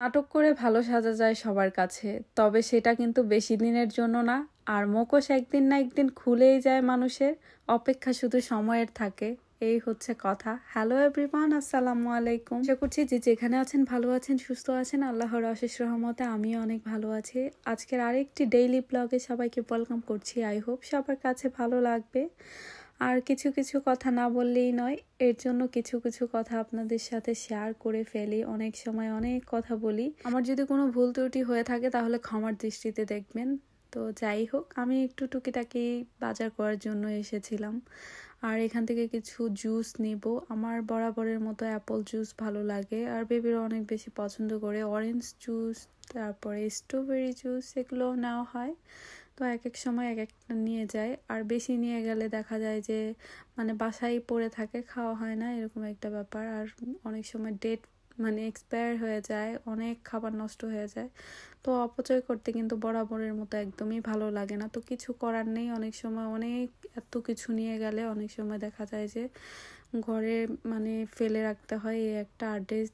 নাটক করে ভালো সাজা যায় সবার কাছে, তবে সেটা কিন্তু বেশি দিনের জন্য না। আর মুখোশ একদিন না একদিন খুলেই যায় মানুষের, অপেক্ষা শুধু সময়ের থাকে। এই হচ্ছে কথা। হ্যালো এভরিওয়ান, আসসালামু আলাইকুম। আশা করছি যে যেখানে আছেন ভালো আছেন, সুস্থ আছেন। আল্লাহর অশেষ রহমতে আমিও অনেক ভালো আছি। আজকের আরেকটি ডেইলি ব্লগে সবাইকে ওয়েলকাম করছি। আই হোপ সবার কাছে ভালো লাগবে। আর কিছু কিছু কথা না বললেই নয়, এর জন্য কিছু কিছু কথা আপনাদের সাথে শেয়ার করে ফেলি। অনেক সময় অনেক কথা বলি। আমার যদি কোনো ভুল ত্রুটি হয়ে থাকে তাহলে ক্ষমার দৃষ্টিতে দেখবেন। তো যাই হোক, আমি একটু টুকিটাকি বাজার করার জন্য এসেছিলাম। আর এখান থেকে কিছু জুস নিব। আমার বরাবরের মতো অ্যাপল জুস ভালো লাগে, আর বেবিরা অনেক বেশি পছন্দ করে অরেঞ্জ জুস, তারপরে স্ট্রবেরি জুস, এগুলো নেওয়া হয়। তো এক এক সময় এক একটা নিয়ে যায়, আর বেশি নিয়ে গেলে দেখা যায় যে মানে বাসায় পড়ে থাকে, খাওয়া হয় না, এরকম একটা ব্যাপার। আর অনেক সময় ডেট মানে এক্সপায়ার হয়ে যায়, অনেক খাবার নষ্ট হয়ে যায়। তো অপচয় করতে কিন্তু বরাবরের মতো একদমই ভালো লাগে না। তো কিছু করার নেই, অনেক সময় এত কিছু নিয়ে গেলে অনেক সময় দেখা যায় যে ঘরে মানে ফেলে রাখতে হয়। এই একটা ডেট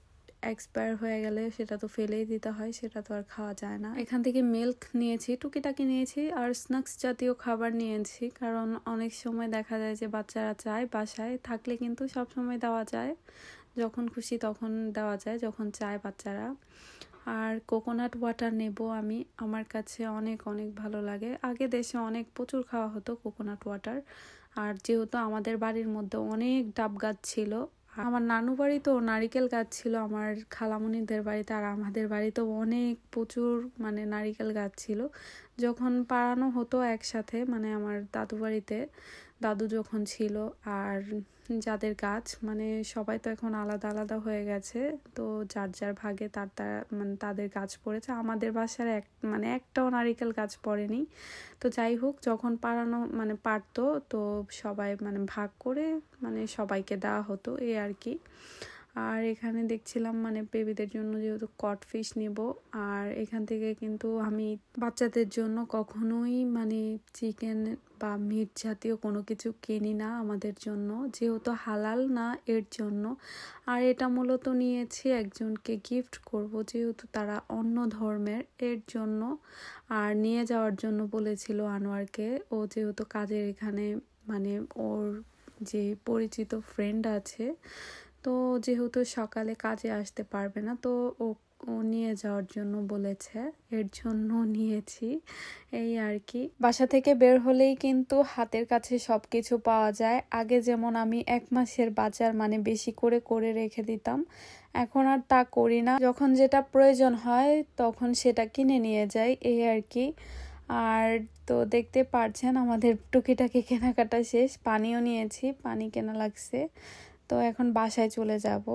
এক্সপায়ার হয়ে গেলে সেটা তো ফেলেই দিতে হয়, সেটা তো আর খাওয়া যায় না। এখান থেকে মিল্ক নিয়েছি, টুকিটাকি নিয়েছি, আর স্ন্যাক্স জাতীয় খাবার নিয়েছি, কারণ অনেক সময় দেখা যায় যে বাচ্চারা চায়, বাসায় থাকলে কিন্তু সব সময় দেওয়া যায়, যখন খুশি তখন দেওয়া যায়, যখন চায় বাচ্চারা। আর কোকোনাট ওয়াটার নেব আমি, আমার কাছে অনেক অনেক ভালো লাগে। আগে দেশে অনেক প্রচুর খাওয়া হতো কোকোনাট ওয়াটার। আর যেহেতু আমাদের বাড়ির মধ্যে অনেক ডাব গাছ ছিল, আমার নানু বাড়িতেও নারিকেল গাছ ছিল, আমার খালামণিদের বাড়িতে, আর আমাদের বাড়িতেও অনেক প্রচুর মানে নারিকেল গাছ ছিল। যখন পাড়ানো হতো একসাথে, মানে আমার দাদু বাড়িতে দাদু যখন ছিল, আর যাদের গাছ মানে সবাই তো এখন আলাদা আলাদা হয়ে গেছে, তো যার যার ভাগে মানে তাদের গাছ পড়েছে। আমাদের বাসার মানে একটাও নারিকেল গাছ পড়েনি। তো যাই হোক, যখন মানে পারতো, তো সবাই মানে ভাগ করে মানে সবাইকে দেওয়া হতো, এই আর কি। আর এখানে দেখছিলাম মানে বেবিদের জন্য যেহেতু কটফিশ নিব, আর এখান থেকে কিন্তু আমি বাচ্চাদের জন্য কখনোই মানে চিকেন বা মিট জাতীয় কোনো কিছু কিনি না আমাদের জন্য, যেহেতু হালাল না এর জন্য। আর এটা মূলত নিয়েছি একজনকে গিফট করব, যেহেতু তারা অন্য ধর্মের, এর জন্য। আর নিয়ে যাওয়ার জন্য বলেছিল আনোয়ারকে, ও যেহেতু কাজের এখানে মানে ওর যে পরিচিত ফ্রেন্ড আছে, তো যেহেতু সকালে কাজে আসতে পারবে না, তো ও ও নিয়ে যাওয়ার জন্য বলেছে, এর জন্য নিয়েছি, এই আর কি। বাসা থেকে বের হলেই কিন্তু হাতের কাছে সবকিছু পাওয়া যায়। আগে যেমন আমি 1 মাসের বাজার মানে বেশি করে করে রেখে দিতাম, এখন আর তা করি না। যখন যেটা প্রয়োজন হয় তখন সেটা কিনে নিয়ে যাই, এই আর কি। আর তো দেখতে পারছেন আমাদের টুকিটাকি কেনাকাটা শেষ, পানিও নিয়েছি, পানি কেনা লাগছে। তো এখন বাসায় চলে যাব।